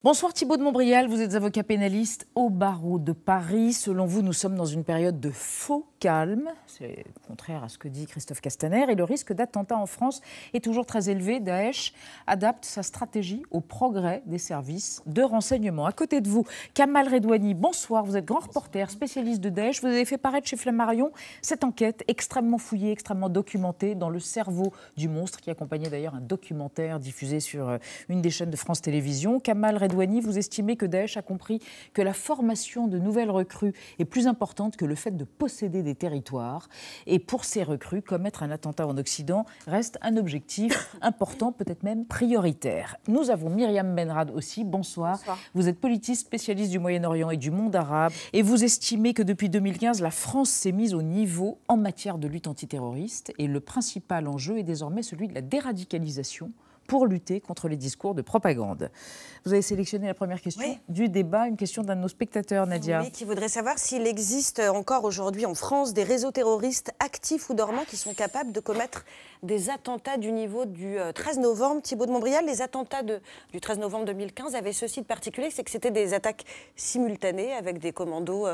Bonsoir Thibault de Montbrial, vous êtes avocat pénaliste au barreau de Paris. Selon vous, nous sommes dans une période de faux calme. C'est contraire à ce que dit Christophe Castaner. Et le risque d'attentat en France est toujours très élevé. Daesh adapte sa stratégie au progrès des services de renseignement. À côté de vous, Kamal Redouani, bonsoir. Vous êtes grand reporter, spécialiste de Daesh. Vous avez fait paraître chez Flammarion cette enquête extrêmement fouillée, extrêmement documentée dans le cerveau du monstre, qui accompagnait d'ailleurs un documentaire diffusé sur une des chaînes de France Télévisions. Kamal Redouani, vous estimez que Daesh a compris que la formation de nouvelles recrues est plus importante que le fait de posséder des territoires. Et pour ces recrues, commettre un attentat en Occident reste un objectif important, peut-être même prioritaire. Nous avons Myriam Benrad aussi. Bonsoir. Bonsoir. Vous êtes politiste spécialiste du Moyen-Orient et du monde arabe. Et vous estimez que depuis 2015, la France s'est mise au niveau en matière de lutte antiterroriste. Et le principal enjeu est désormais celui de la déradicalisation pour lutter contre les discours de propagande. Vous avez sélectionné la première question du débat, une question d'un de nos spectateurs, Nadia. Oui, qui voudrait savoir s'il existe encore aujourd'hui en France des réseaux terroristes actifs ou dormants qui sont capables de commettre des attentats du niveau du 13 novembre. Thibault de Montbrial, les attentats du 13 novembre 2015 avaient ceci de particulier, c'est que c'était des attaques simultanées avec des commandos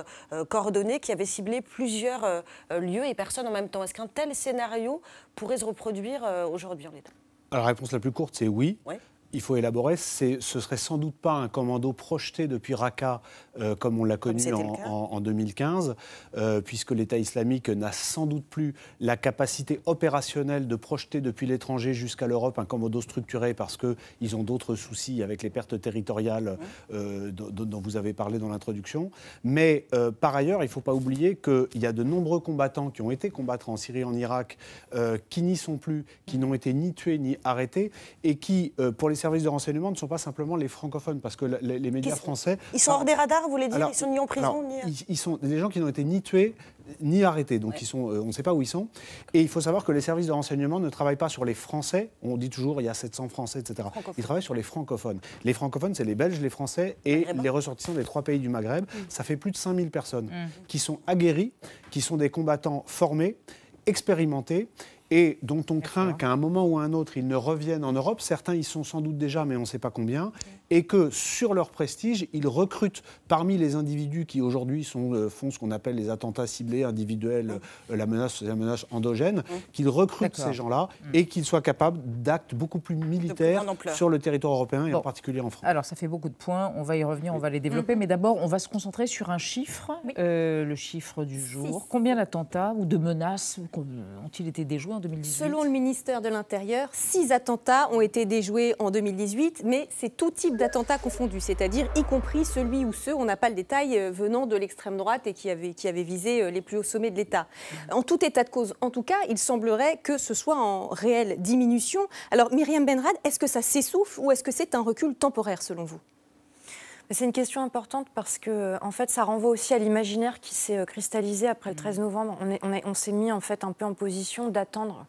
coordonnés qui avaient ciblé plusieurs lieux et personnes en même temps. Est-ce qu'un tel scénario pourrait se reproduire aujourd'hui en l'état ? Alors, la réponse la plus courte, c'est oui. Il faut élaborer. Ce serait sans doute pas un commando projeté depuis Raqqa, comme on l'a connu en 2015, puisque l'État islamique n'a sans doute plus la capacité opérationnelle de projeter depuis l'étranger jusqu'à l'Europe un commando structuré, parce qu'ils ont d'autres soucis avec les pertes territoriales dont vous avez parlé dans l'introduction. Mais par ailleurs, il ne faut pas oublier qu'il y a de nombreux combattants qui ont été combattre en Syrie, en Irak, qui n'y sont plus, qui n'ont été ni tués ni arrêtés, et qui, pour les services de renseignement, ne sont pas simplement les francophones, parce que les médias français... Ils sont hors des radars, vous voulez dire? Ils sont ni en prison, Ils sont des gens qui n'ont été ni tués, ni arrêtés. Donc on ne sait pas où ils sont. Et il faut savoir que les services de renseignement ne travaillent pas sur les Français. On dit toujours il y a 700 Français, etc. Ils travaillent sur les francophones. Les francophones, c'est les Belges, les Français et les ressortissants des 3 pays du Maghreb. Ça fait plus de 5000 personnes qui sont aguerries, qui sont des combattants formés, expérimentés, et dont on craint qu'à un moment ou à un autre, ils ne reviennent en Europe. Certains y sont sans doute déjà, mais on ne sait pas combien. Et que, sur leur prestige, ils recrutent parmi les individus qui, aujourd'hui, font ce qu'on appelle les attentats ciblés, individuels, la menace endogène, qu'ils recrutent ces gens-là et qu'ils soient capables d'actes beaucoup plus militaires sur le territoire européen et en particulier en France. Alors, ça fait beaucoup de points. On va y revenir, on va les développer. Mais d'abord, on va se concentrer sur un chiffre, le chiffre du jour. Combien d'attentats ou de menaces ont-ils été déjoués en 2018? Selon le ministère de l'Intérieur, 6 attentats ont été déjoués en 2018, mais c'est tout type d'attentats confondus, c'est-à-dire y compris celui ou ceux, on n'a pas le détail, venant de l'extrême droite et qui avaient visé les plus hauts sommets de l'État. En tout état de cause, en tout cas, il semblerait que ce soit en réelle diminution. Alors, Myriam Benrad, est-ce que ça s'essouffle ou est-ce que c'est un recul temporaire, selon vous ? C'est une question importante parce que, en fait, ça renvoie aussi à l'imaginaire qui s'est cristallisé après le 13 novembre. On s'est mis en fait un peu en position d'attendre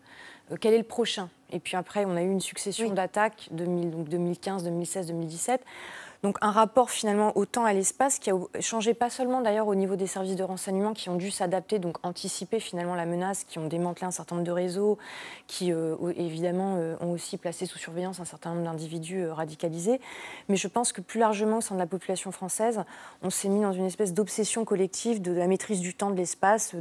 quel est le prochain. Et puis après, on a eu une succession d'attaques, 2015, 2016, 2017. Donc un rapport finalement au temps et à l'espace qui a changé pas seulement d'ailleurs au niveau des services de renseignement qui ont dû s'adapter, donc anticiper finalement la menace, qui ont démantelé un certain nombre de réseaux, qui évidemment ont aussi placé sous surveillance un certain nombre d'individus radicalisés. Mais je pense que plus largement au sein de la population française, on s'est mis dans une espèce d'obsession collective de la maîtrise du temps, de l'espace.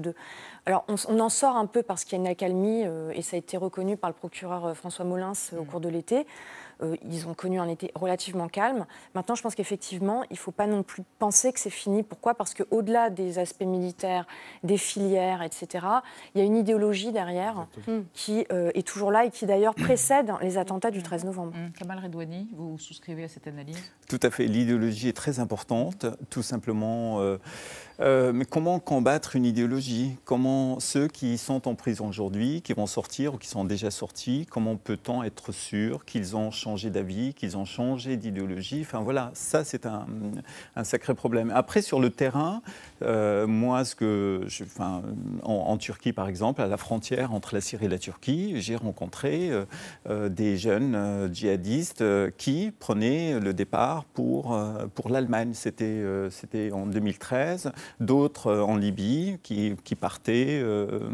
Alors on en sort un peu parce qu'il y a une accalmie et ça a été reconnu par le procureur François Molins au cours de l'été. Ils ont connu un été relativement calme. Maintenant, je pense qu'effectivement, il ne faut pas non plus penser que c'est fini. Pourquoi ? Parce qu'au-delà des aspects militaires, des filières, etc., il y a une idéologie derrière qui est toujours là et qui d'ailleurs précède les attentats du 13 novembre. Kamal Redouani, vous souscrivez à cette analyse ? Tout à fait. L'idéologie est très importante, tout simplement. Mais comment combattre une idéologie ? Comment ceux qui sont en prison aujourd'hui, qui vont sortir ou qui sont déjà sortis, comment peut-on être sûr qu'ils ont changé d'avis, qu'ils ont changé d'idéologie ? Enfin voilà, ça c'est un sacré problème. Après, sur le terrain, moi, en Turquie par exemple, à la frontière entre la Syrie et la Turquie, j'ai rencontré des jeunes djihadistes qui prenaient le départ pour l'Allemagne. C'était en 2013. D'autres en Libye qui partaient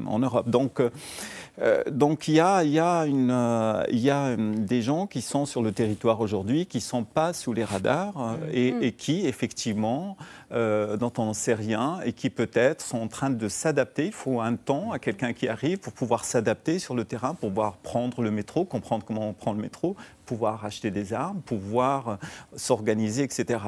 en Europe. Donc il y a des gens qui sont sont sur le territoire aujourd'hui, qui ne sont pas sous les radars et qui, effectivement, dont on n'en sait rien et qui peut-être sont en train de s'adapter. Il faut un temps à quelqu'un qui arrive pour pouvoir s'adapter sur le terrain, pour pouvoir prendre le métro, comprendre comment on prend le métro, pouvoir acheter des armes, pouvoir s'organiser, etc.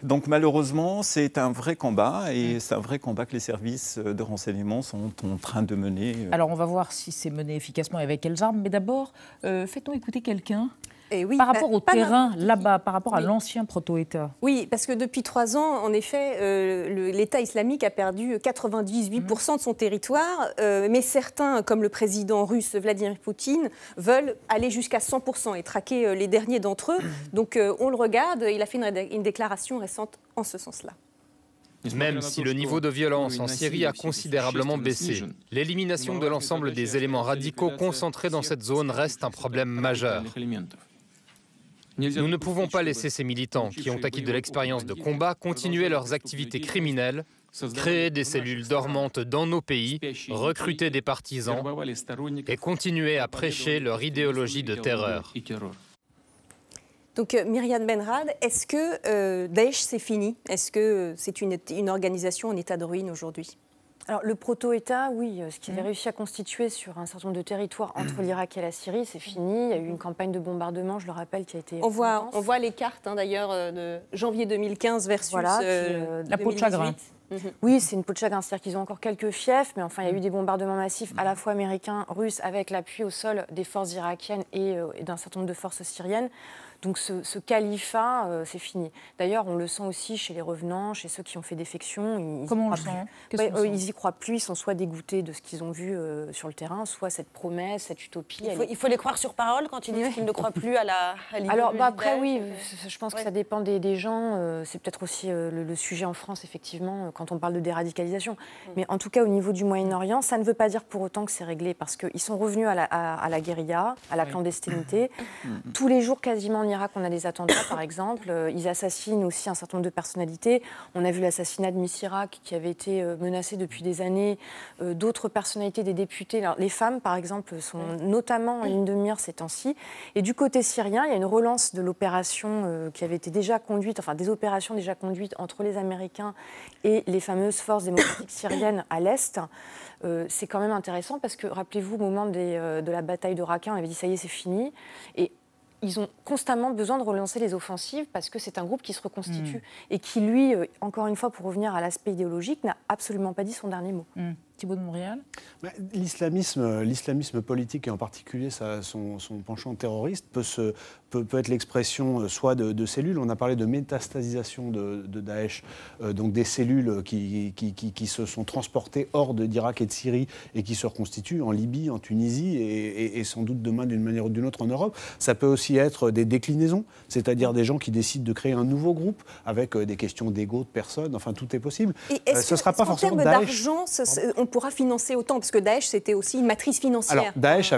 Donc malheureusement, c'est un vrai combat et c'est un vrai combat que les services de renseignement sont en train de mener. Alors on va voir si c'est mené efficacement et avec quelles armes, mais d'abord, fait-on écouter quelqu'un oui, par rapport au terrain là-bas, par rapport à l'ancien proto-État? Oui, parce que depuis 3 ans, en effet, l'État islamique a perdu 98% de son territoire, mais certains, comme le président russe Vladimir Poutine, veulent aller jusqu'à 100% et traquer les derniers d'entre eux. Donc on le regarde, il a fait une déclaration récente en ce sens-là. Même si le niveau de violence en Syrie a considérablement baissé, l'élimination de l'ensemble des éléments radicaux concentrés dans cette zone reste un problème majeur. Nous ne pouvons pas laisser ces militants, qui ont acquis de l'expérience de combat, continuer leurs activités criminelles, créer des cellules dormantes dans nos pays, recruter des partisans et continuer à prêcher leur idéologie de terreur. Donc Myriam Benrad, est-ce que Daesh c'est fini? Est-ce que c'est une organisation en état de ruine aujourd'hui? Alors le proto-État, oui, ce qui avait réussi à constituer sur un certain nombre de territoires entre l'Irak et la Syrie, c'est fini. Il y a eu une campagne de bombardement, je le rappelle, qui a été... On voit les cartes d'ailleurs de janvier 2015 versus la peau de chagrin. Oui, c'est une peau de chagrin, c'est-à-dire qu'ils ont encore quelques fiefs, mais enfin il y a eu des bombardements massifs à la fois américains, russes, avec l'appui au sol des forces irakiennes et d'un certain nombre de forces syriennes. Donc ce califat, c'est fini. D'ailleurs, on le sent aussi chez les revenants, chez ceux qui ont fait défection. Comment on le sent? Ils y croient plus, ils sont soit dégoûtés de ce qu'ils ont vu sur le terrain, soit cette promesse, cette utopie. Il faut les croire sur parole quand ils disent qu'ils ne croient plus à l'idée. Alors après, oui, je pense que ça dépend des gens. C'est peut-être aussi le sujet en France, effectivement, quand on parle de déradicalisation. Mais en tout cas, au niveau du Moyen-Orient, ça ne veut pas dire pour autant que c'est réglé, parce qu'ils sont revenus à la guérilla, à la clandestinité. Tous les jours, quasiment, en Irak, on a des attentats, par exemple. Ils assassinent aussi un certain nombre de personnalités. On a vu l'assassinat de Miss Irak, qui avait été menacé depuis des années. D'autres personnalités, des députés. Alors, les femmes, par exemple, sont notamment en ligne de mire ces temps-ci. Et du côté syrien, il y a une relance de l'opération qui avait été déjà conduite, enfin des opérations déjà conduites entre les Américains et les fameuses forces démocratiques syriennes à l'Est. C'est quand même intéressant parce que, rappelez-vous, au moment de la bataille de Raqqa, on avait dit ça y est, c'est fini. Et ils ont constamment besoin de relancer les offensives parce que c'est un groupe qui se reconstitue et qui, lui, encore une fois, pour revenir à l'aspect idéologique, n'a absolument pas dit son dernier mot. Thibault de Montréal. L'islamisme politique, et en particulier son penchant terroriste, peut être l'expression soit de cellules. On a parlé de métastasisation de Daesh, donc des cellules qui se sont transportées hors d'Irak et de Syrie et qui se reconstituent en Libye, en Tunisie et sans doute demain d'une manière ou d'une autre en Europe. Ça peut aussi être des déclinaisons, c'est-à-dire des gens qui décident de créer un nouveau groupe avec des questions d'ego, de personnes, enfin tout est possible. Ce ne sera pas forcément Daesh. On pourra financer autant, parce que Daesh, c'était aussi une matrice financière. Alors, Daesh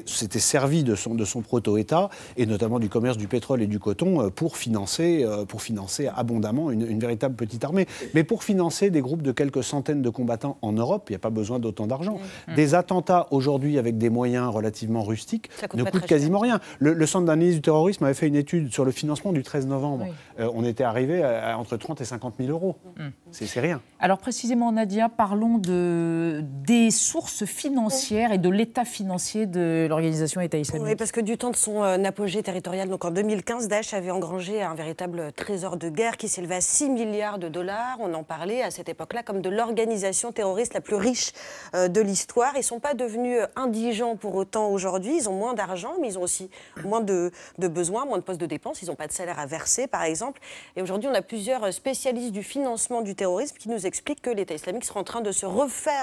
s'était servi de son proto-État, et notamment du commerce du pétrole et du coton, pour financer abondamment une véritable petite armée. Mais pour financer des groupes de quelques centaines de combattants en Europe, il n'y a pas besoin d'autant d'argent. Des attentats, aujourd'hui, avec des moyens relativement rustiques, ne coûtent quasiment rien. Le Centre d'analyse du terrorisme avait fait une étude sur le financement du 13 novembre. On était arrivé à entre 30 et 50 000 euros. C'est rien. Alors, précisément, Nadia, parlons des sources financières et de l'état financier de l'organisation État islamique. Oui, parce que du temps de son apogée territorial, donc en 2015, Daesh avait engrangé un véritable trésor de guerre qui s'élevait à 6 milliards de dollars. On en parlait à cette époque-là comme de l'organisation terroriste la plus riche de l'histoire. Ils ne sont pas devenus indigents pour autant aujourd'hui. Ils ont moins d'argent, mais ils ont aussi moins de besoins, moins de postes de dépenses. Ils n'ont pas de salaire à verser, par exemple. Et aujourd'hui, on a plusieurs spécialistes du financement du terrorisme qui nous expliquent que l'État islamique sera en train de se refaire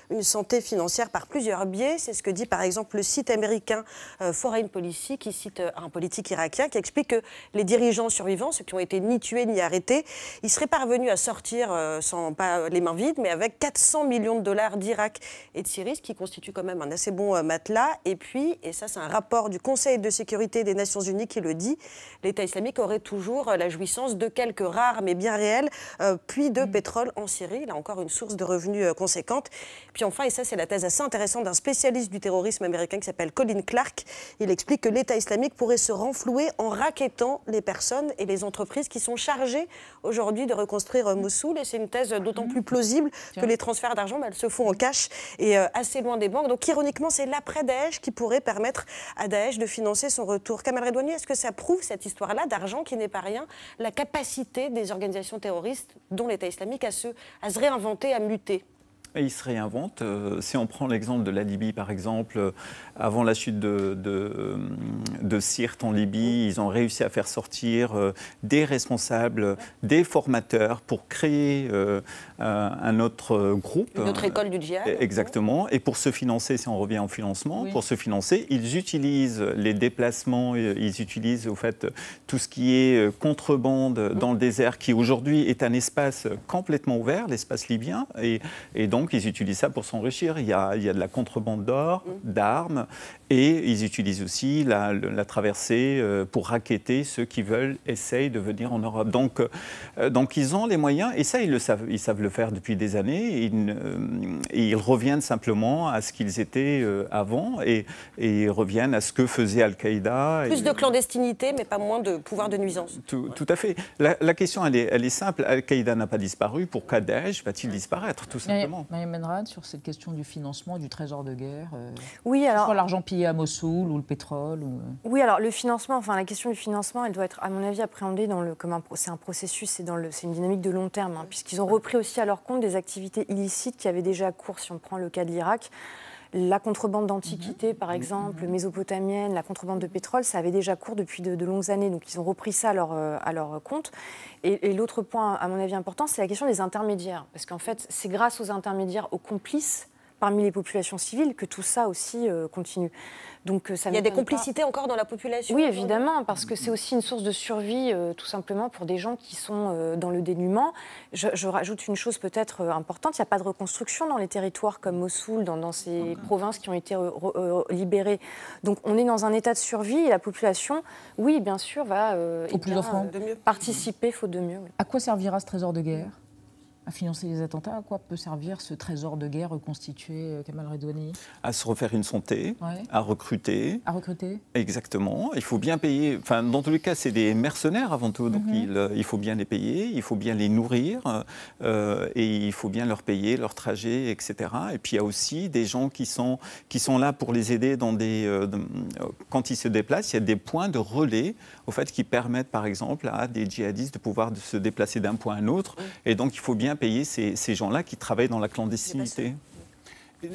une santé financière par plusieurs biais. C'est ce que dit par exemple le site américain Foreign Policy, qui cite un politique irakien qui explique que les dirigeants survivants, ceux qui ont été ni tués ni arrêtés, ils seraient parvenus à sortir sans pas les mains vides, mais avec 400 millions de dollars d'Irak et de Syrie, ce qui constitue quand même un assez bon matelas. Et puis, et ça c'est un rapport du Conseil de sécurité des Nations Unies qui le dit, l'État islamique aurait toujours la jouissance de quelques rares mais bien réels puits de pétrole en Syrie. Là encore une source de revenus conséquente. droite. Puis enfin, et ça c'est la thèse assez intéressante d'un spécialiste du terrorisme américain qui s'appelle Colin Clark, il explique que l'État islamique pourrait se renflouer en rackettant les personnes et les entreprises qui sont chargées aujourd'hui de reconstruire Mossoul. Et c'est une thèse d'autant plus plausible que les transferts d'argent, elles se font en cash et assez loin des banques. Donc ironiquement, c'est l'après-Daesh qui pourrait permettre à Daesh de financer son retour. Kamal Redouani, est-ce que ça prouve, cette histoire-là d'argent qui n'est pas rien, la capacité des organisations terroristes, dont l'État islamique, à se réinventer, à muter? Et ils se réinventent. Si on prend l'exemple de la Libye, par exemple, avant la chute de Sirte en Libye, ils ont réussi à faire sortir des responsables, des formateurs pour créer un autre groupe. Une autre école du djihad. Exactement. Et pour se financer, si on revient au financement, pour se financer, ils utilisent les déplacements, ils utilisent au fait tout ce qui est contrebande dans le désert, qui aujourd'hui est un espace complètement ouvert, l'espace libyen, et donc ils utilisent ça pour s'enrichir. Il y a de la contrebande d'or, d'armes, et ils utilisent aussi la traversée pour racketter ceux qui essayent de venir en Europe. Donc ils ont les moyens, et ça ils savent le faire depuis des années, et ils reviennent simplement à ce qu'ils étaient avant, et ils reviennent à ce que faisait Al-Qaïda. Plus de clandestinité, mais pas moins de pouvoir de nuisance. Tout à fait. La question, elle est simple. Al-Qaïda n'a pas disparu. Pourquoi Daesh va-t-il disparaître, tout simplement? Mariam Benrad, sur cette question du financement du trésor de guerre, oui, alors, soit l'argent pillé à Mossoul ou le pétrole Oui, alors le financement, enfin la question du financement, elle doit être, à mon avis, appréhendée c'est un processus, c'est une dynamique de long terme, puisqu'ils ont repris aussi à leur compte des activités illicites qui avaient déjà cours, si on prend le cas de l'Irak. La contrebande d'antiquités, par exemple, mésopotamienne, la contrebande de pétrole, ça avait déjà cours depuis de longues années. Donc, ils ont repris ça à leur compte. Et l'autre point, à mon avis, important, c'est la question des intermédiaires. Parce qu'en fait, c'est grâce aux intermédiaires, aux complices, parmi les populations civiles, que tout ça aussi continue. Donc, ça il y a des complicités encore dans la population? Oui, évidemment, parce que c'est aussi une source de survie, tout simplement, pour des gens qui sont dans le dénuement. Je rajoute une chose peut-être importante, il n'y a pas de reconstruction dans les territoires comme Mossoul, dans ces provinces qui ont été libérées. Donc on est dans un état de survie et la population, oui, bien sûr, va participer, faute de mieux. Oui. À quoi servira ce trésor de guerre ? À financer les attentats, à quoi peut servir ce trésor de guerre reconstitué, Kamal Redouani? À se refaire une santé, à recruter. À recruter? Exactement. Il faut bien payer. Enfin, dans tous les cas, c'est des mercenaires avant tout. Donc, il faut bien les payer, il faut bien les nourrir, et il faut bien leur payer leur trajet, etc. Et puis, il y a aussi des gens qui sont là pour les aider quand ils se déplacent. Il y a des points de relais, au fait, qui permettent, par exemple, à des djihadistes de pouvoir se déplacer d'un point à un autre. Et donc, il faut bien payer ces gens-là qui travaillent dans la clandestinité.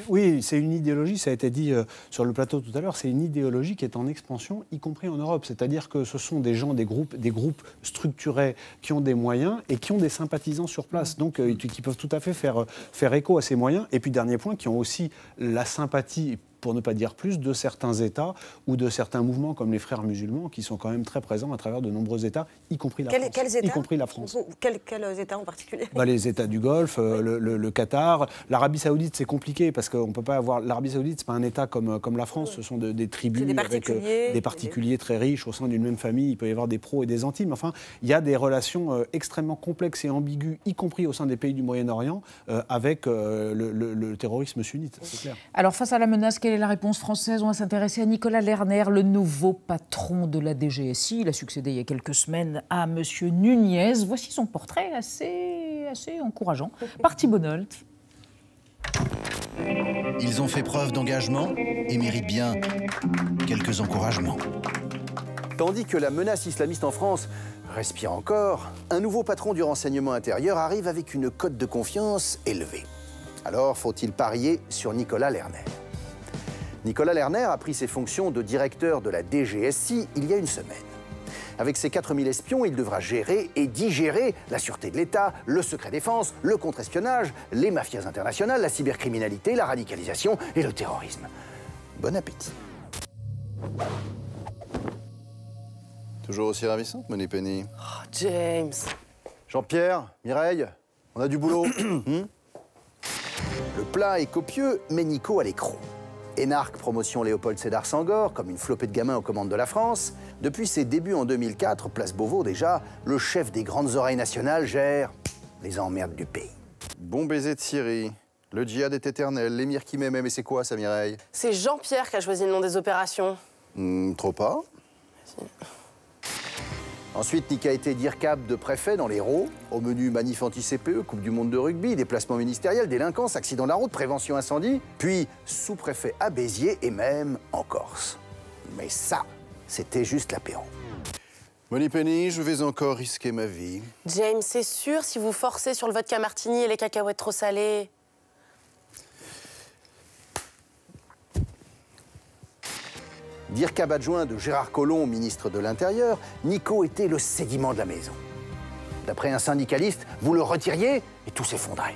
Oui, c'est une idéologie, ça a été dit sur le plateau tout à l'heure, c'est une idéologie qui est en expansion, y compris en Europe. C'est-à-dire que ce sont des gens, des groupes structurés qui ont des moyens et qui ont des sympathisants sur place, donc qui peuvent tout à fait faire écho à ces moyens. Et puis, dernier point, qui ont aussi la sympathie, pour ne pas dire plus, de certains États ou de certains mouvements comme les Frères musulmans qui sont quand même très présents à travers de nombreux États, y compris la France. Quels États ? Y compris la France. Quels États en particulier ? Les États du Golfe, le Qatar. L'Arabie Saoudite, c'est compliqué parce qu'on ne peut pas avoir... L'Arabie Saoudite, ce n'est pas un État comme la France. Ce sont des tribus avec des particuliers très riches au sein d'une même famille. Il peut y avoir des pros et des anti. Mais enfin, il y a des relations extrêmement complexes et ambiguës, y compris au sein des pays du Moyen-Orient, avec le terrorisme sunnite, c'est clair. Alors, face à la menace, quelle est la réponse française? On va s'intéresser à Nicolas Lerner, le nouveau patron de la DGSI. Il a succédé il y a quelques semaines à M. Nunez. Voici son portrait assez encourageant par Thibault Nolte. Ils ont fait preuve d'engagement et méritent bien quelques encouragements. Tandis que la menace islamiste en France respire encore, un nouveau patron du renseignement intérieur arrive avec une cote de confiance élevée. Alors, faut-il parier sur Nicolas Lerner? Nicolas Lerner a pris ses fonctions de directeur de la DGSI il y a une semaine. Avec ses 4000 espions, il devra gérer et digérer la sûreté de l'État, le secret défense, le contre-espionnage, les mafias internationales, la cybercriminalité, la radicalisation et le terrorisme. Bon appétit. Toujours aussi ravissante, Moni Penny. Oh, James. Jean-Pierre, Mireille, on a du boulot. Le plat est copieux, mais Nico a les crocs. Énarque promotion Léopold Sédar Senghor, comme une flopée de gamins aux commandes de la France. Depuis ses débuts en 2004, place Beauvau déjà, le chef des grandes oreilles nationales gère les emmerdes du pays. Bon baiser de Syrie. Le djihad est éternel, l'émir qui m'aimait, mais c'est quoi ça, Mireille? C'est Jean-Pierre qui a choisi le nom des opérations. Trop pas. Merci. Ensuite, Nika a été DIRCAP de préfet dans l'Hérault. Au menu manif anti-CPE, Coupe du monde de rugby, déplacement ministériel, délinquance, accident de la route, prévention incendie. Puis sous-préfet à Béziers et même en Corse. Mais ça, c'était juste l'apéro. Moneypenny, je vais encore risquer ma vie. James, c'est sûr, si vous forcez sur le vodka martini et les cacahuètes trop salées. DIRCAP adjoint de Gérard Collomb, ministre de l'Intérieur, Nico était le sédiment de la maison. D'après un syndicaliste, vous le retiriez et tout s'effondrait.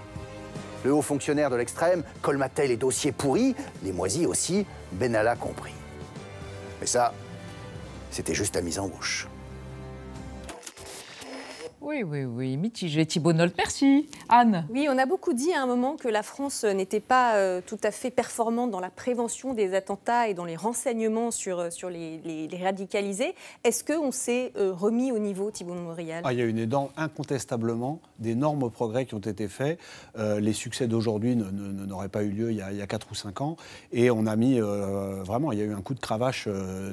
Le haut fonctionnaire de l'extrême colmatait les dossiers pourris, les moisis aussi, Benalla compris. Mais ça, c'était juste la mise en bouche. Oui, mitigé. Thibault Nolte, merci. Anne? Oui, on a beaucoup dit à un moment que la France n'était pas tout à fait performante dans la prévention des attentats et dans les renseignements sur les radicalisés. Est-ce qu'on s'est remis au niveau, Thibault Montbrial? Il y a eu incontestablement d'énormes progrès qui ont été faits. Les succès d'aujourd'hui n'auraient pas eu lieu il y a 4 ou 5 ans. Et on a mis, vraiment, il y a eu un coup de cravache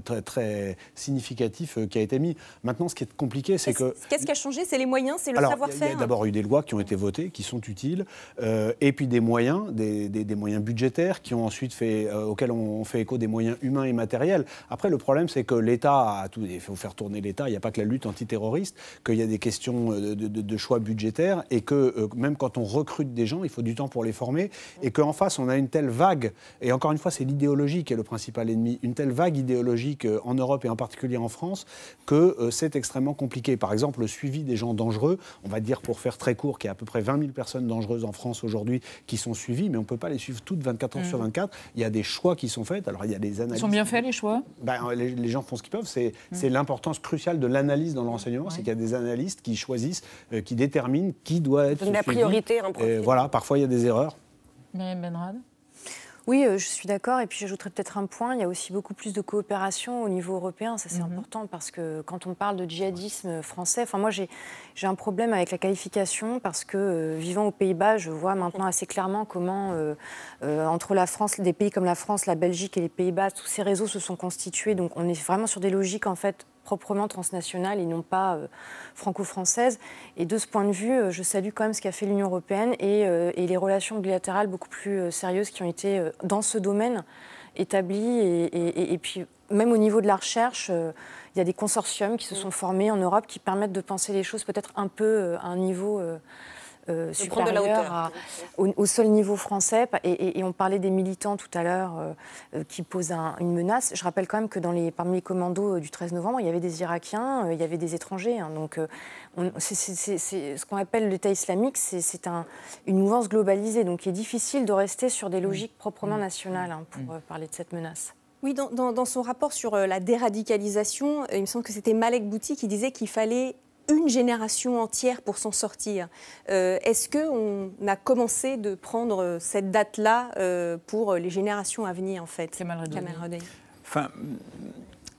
très, très significatif qui a été mis. Maintenant, ce qui est compliqué, c'est que... Qu'est-ce qui a changé? C'est les moyens, c'est le savoir-faire? Il y a d'abord eu des lois qui ont été votées, qui sont utiles, et puis des moyens, des moyens budgétaires qui ont ensuite auxquels on fait écho des moyens humains et matériels. Après, le problème, c'est que l'État a tout. Il faut faire tourner l'État. Il n'y a pas que la lutte antiterroriste, qu'il y a des questions de choix budgétaires, et que même quand on recrute des gens, il faut du temps pour les former, et qu'en face, on a une telle vague, et encore une fois, c'est l'idéologie qui est le principal ennemi, une telle vague idéologique en Europe et en particulier en France, que c'est extrêmement compliqué. Par exemple, le suivi des gens dangereux, on va dire pour faire très court qu'il y a à peu près 20 000 personnes dangereuses en France aujourd'hui qui sont suivies, mais on ne peut pas les suivre toutes 24 heures sur 24. Il y a des choix qui sont faits. Alors il y a des analyses. Ils sont bien faits les choix? Les gens font ce qu'ils peuvent. C'est l'importance cruciale de l'analyse dans le renseignement, c'est qu'il y a des analystes qui choisissent, qui déterminent qui doit être suivi. La priorité, un profil. Voilà, parfois il y a des erreurs. Myriam Benrad? Oui, je suis d'accord. Et puis j'ajouterais peut-être un point, il y a aussi beaucoup plus de coopération au niveau européen. Ça, c'est important parce que quand on parle de djihadisme français, enfin moi j'ai un problème avec la qualification parce que vivant aux Pays-Bas, je vois maintenant assez clairement comment entre la France, des pays comme la France, la Belgique et les Pays-Bas, tous ces réseaux se sont constitués. Donc on est vraiment sur des logiques en fait proprement transnationales et non pas franco-françaises. Et de ce point de vue, je salue quand même ce qu'a fait l'Union européenne et les relations bilatérales beaucoup plus sérieuses qui ont été dans ce domaine établies. Et puis, même au niveau de la recherche, il y a des consortiums qui se sont formés en Europe qui permettent de penser les choses peut-être un peu à un niveau... supérieur au seul niveau français. Et on parlait des militants tout à l'heure qui posent une menace. Je rappelle quand même que parmi les commandos du 13 novembre, il y avait des Irakiens, il y avait des étrangers. Donc c'est ce qu'on appelle l'État islamique, c'est une mouvance globalisée. Donc il est difficile de rester sur des logiques proprement nationales pour parler de cette menace. Oui, dans son rapport sur la déradicalisation, il me semble que c'était Malek Bouti qui disait qu'il fallait une génération entière pour s'en sortir. Est-ce qu'on a commencé de prendre cette date-là pour les générations à venir, en fait? Kamal Redouane. Enfin,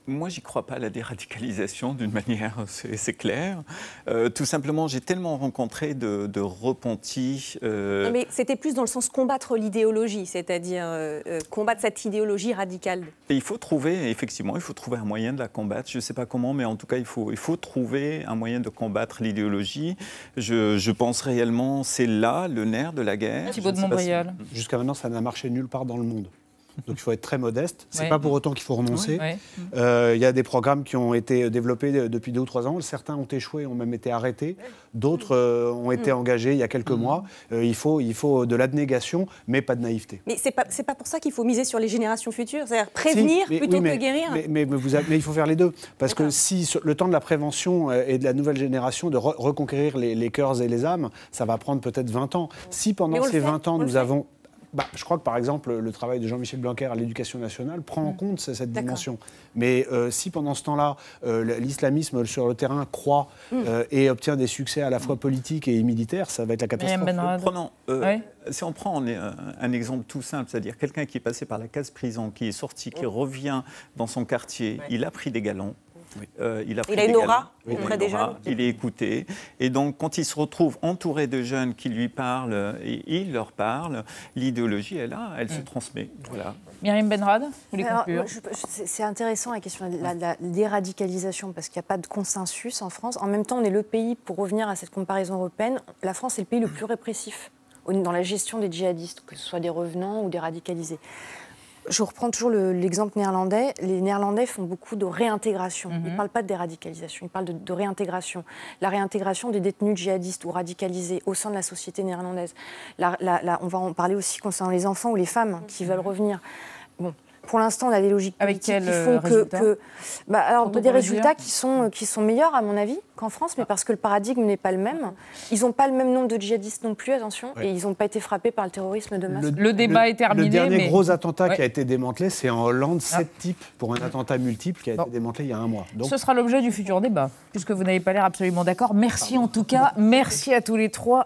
moi, j'y crois pas à la déradicalisation d'une manière, c'est clair. Tout simplement, j'ai tellement rencontré de repentis. Non, mais c'était plus dans le sens combattre l'idéologie, c'est-à-dire combattre cette idéologie radicale. Et il faut trouver, effectivement, il faut trouver un moyen de la combattre. Je ne sais pas comment, mais en tout cas, il faut trouver un moyen de combattre l'idéologie. Je pense réellement, c'est là le nerf de la guerre. Thibault de Montbrial. Jusqu'à maintenant, ça n'a marché nulle part dans le monde. Donc il faut être très modeste. C'est pas pour autant qu'il faut renoncer. Il y a des programmes qui ont été développés depuis 2 ou 3 ans. Certains ont échoué, ont même été arrêtés. D'autres ont été engagés il y a quelques mois. Il faut de l'abnégation, mais pas de naïveté. Mais c'est pas pour ça qu'il faut miser sur les générations futures, c'est-à-dire prévenir plutôt que guérir. Mais il faut faire les deux. Parce que si le temps de la prévention et de la nouvelle génération, de reconquérir les cœurs et les âmes, ça va prendre peut-être 20 ans. Si pendant ces 20 ans, nous avons... je crois que, par exemple, le travail de Jean-Michel Blanquer à l'Éducation nationale prend en compte cette dimension. Mais si, pendant ce temps-là, l'islamisme sur le terrain croît et obtient des succès à la fois politiques et militaires, ça va être la catastrophe. Si on prend un exemple tout simple, c'est-à-dire quelqu'un qui est passé par la case prison, qui est sorti, qui revient dans son quartier, il a pris des galons. Il a une aura auprès des jeunes. Il est écouté. Et donc, quand il se retrouve entouré de jeunes qui lui parlent et il leur parle, l'idéologie est là, elle se transmet. Voilà. Myriam Benrad, vous voulez conclure? C'est intéressant la question de la déradicalisation, parce qu'il n'y a pas de consensus en France. En même temps, on est le pays, pour revenir à cette comparaison européenne, la France est le pays le plus répressif dans la gestion des djihadistes, que ce soit des revenants ou des radicalisés. Je reprends toujours l'exemple néerlandais. Les Néerlandais font beaucoup de réintégration. Ils ne parlent pas de déradicalisation, ils parlent de réintégration. La réintégration des détenus djihadistes ou radicalisés au sein de la société néerlandaise. On va en parler aussi concernant les enfants ou les femmes qui veulent revenir. Bon. Pour l'instant, on a des logiques politiques qui font alors, des résultats qui sont meilleurs, à mon avis, qu'en France, mais parce que le paradigme n'est pas le même. Ils n'ont pas le même nombre de djihadistes non plus, attention, et ils n'ont pas été frappés par le terrorisme de masse. Le débat est terminé. Le dernier gros attentat qui a été démantelé, c'est en Hollande, 7 types pour un attentat multiple qui a été démantelé il y a un mois. Donc... Ce sera l'objet du futur débat, puisque vous n'avez pas l'air absolument d'accord. Merci en tout cas, merci à tous les trois.